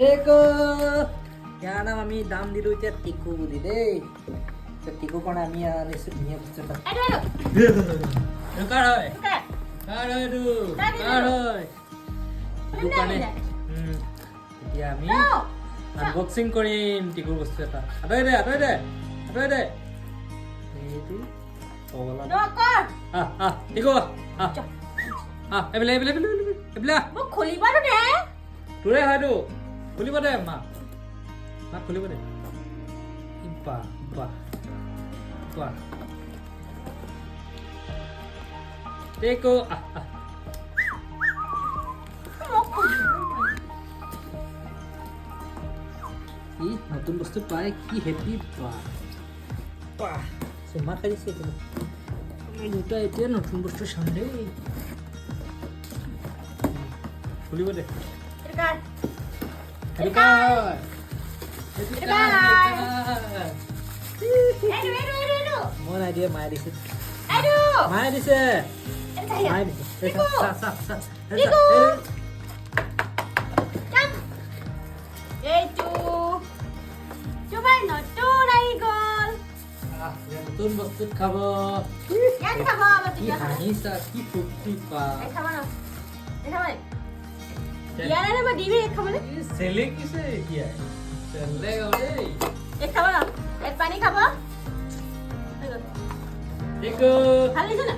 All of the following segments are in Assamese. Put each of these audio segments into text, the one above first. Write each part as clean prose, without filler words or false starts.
টেকো ইয়াৰ নাম আমি দাম দিলো এতিয়া টিকু বুলি দেই টিকু কাৰণে আমি আনিছো ধুনীয়া বস্তু এটা কাৰ হয় টিকু কাৰণে এতিয়া আমি আনবক্সিং কৰিম টিকুৰ বস্তু এটা আঁতৰাই দে এইটো টিকু এইবিলাক খুলিব দে তোৰে হয়তো খুলিব দে মা খুলিব দে টেকো ই নতুন বস্তু পাই কি হেপি চুমা খাইছে দুটা এতিয়া নতুন বস্তু চাম দেই খুলিব দে মই নাই দিয়ে মায়ে দিছে নতুন বস্তু খাব কি হাঁহিছা কি ফূৰ্তি পা চেলে কিছে এতিয়া চেলে পানী খাব দেখো ভাল লাগিছে না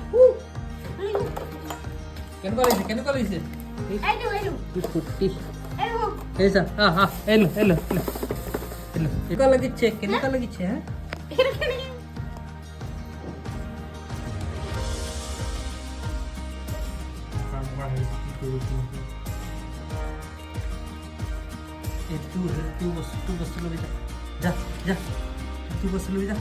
কেনেকুৱা লাগিছে কি ফূৰ্তি কেনেকুৱা লাগিছে হা বস্তু লৈ যা